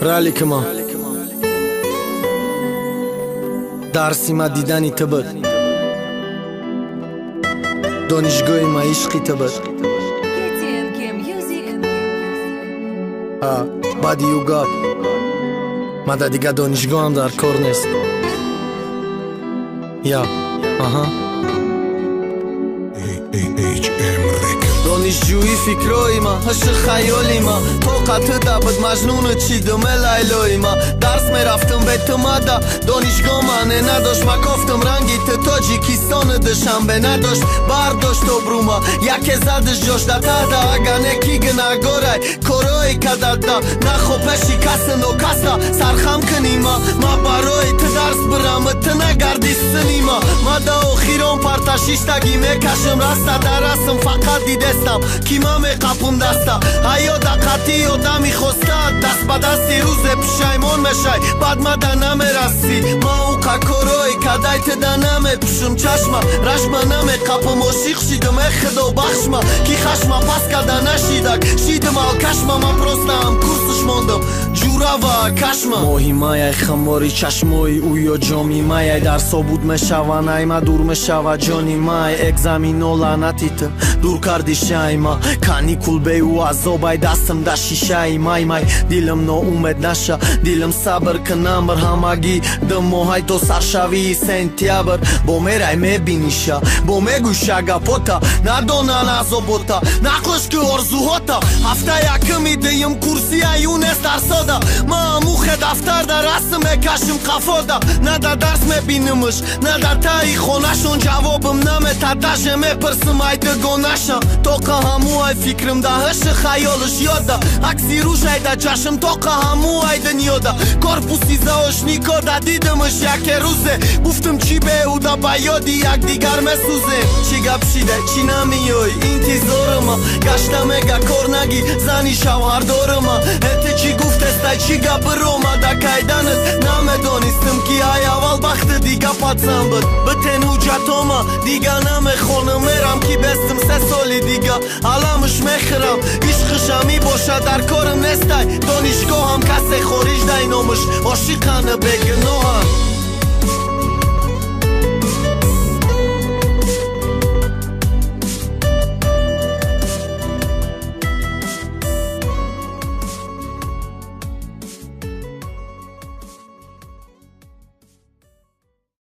راليكما درسی ما دیدنی تو بود دانشگاه ما عشقی تو بود بعد یوگا ما دا دیگه دانشگاه هم در کار نیست یا دانشجوی فکرای ما عشق خیالی ما طاقت دبد مجنون چیدم لیلای ما درس میرفتم بیت مادا دانشگاه منه نداشت ما کفتم رنگی تاجیکستان دشنبه نداشت برداشت بروما یک زدش جاش دا تادا اگه نکی گناگورای کارای کدد دا نخو پشی کس نو کسا سرخم کنیما ما برای ت درس برم ت نگردی سنیما ما دا اخیران پرتشیشتگی میکشم رستا درسم فقط دیدستم کیما میقپم دستا هیا دقتی آدم میخوسته دست با دستی روز پشیمون میشای بعد ما دا نمیرسی ما او کارای کدای ت دا نمیپشم چشما رشما نمیقپم عاشق شیدم خدا بخشما کی خشما پس کده نشیدک شیدم آکشما من پرستم کورسش موندم جورا و کشما ماهی مایه خماری چشمای او یا جامی مایه درسا بود میشوان ایما دور میشوه جانی مای اگزامین و لعنتیت دور کردی شایما کانیکول بی و عذابای دستم دا شیشه مای دیلم نو اومد نشه دیلم صبر کنم بر همگی دم موهای تو سرشوی سنتیابر با میرای میبینیشه با میگوشه گپوتا ندونن عذابوتا نقش که ارزوهاتا هفته یکمی دیم کورسی ایونست درسادا ما موخ دفتر در رسم کشم قفادا نه در درس میبینمش نه در تایی خونشون جوابم نمیتدشه میپرسم ایدگو نشم توقع همو ای فکرم ده هش خیالش یادا اکسی روش ایده جشم توقع همو ایده نیادا کارپوسی زاش نیکا دا دیدمش یک روزه گفتم چی به او دا بیادی یک دیگر مسوزه چی گپ شیده چی نمیای انتظارم گشتم اگه کار نگی زنی شوهر دارم هته چی گفت استای چی گپ روما دا کایدنت نمیدانستم کی ای اول بخت دیگه پاتسم بود بتن حجتاما دیگه نمیخونم میرم کی بستم 3 سالی دیگه علامش میخرم عشقشم می باشه در کارم نستای دانشگاه هم کسی خارج دای نامش عاشقانه بگناهم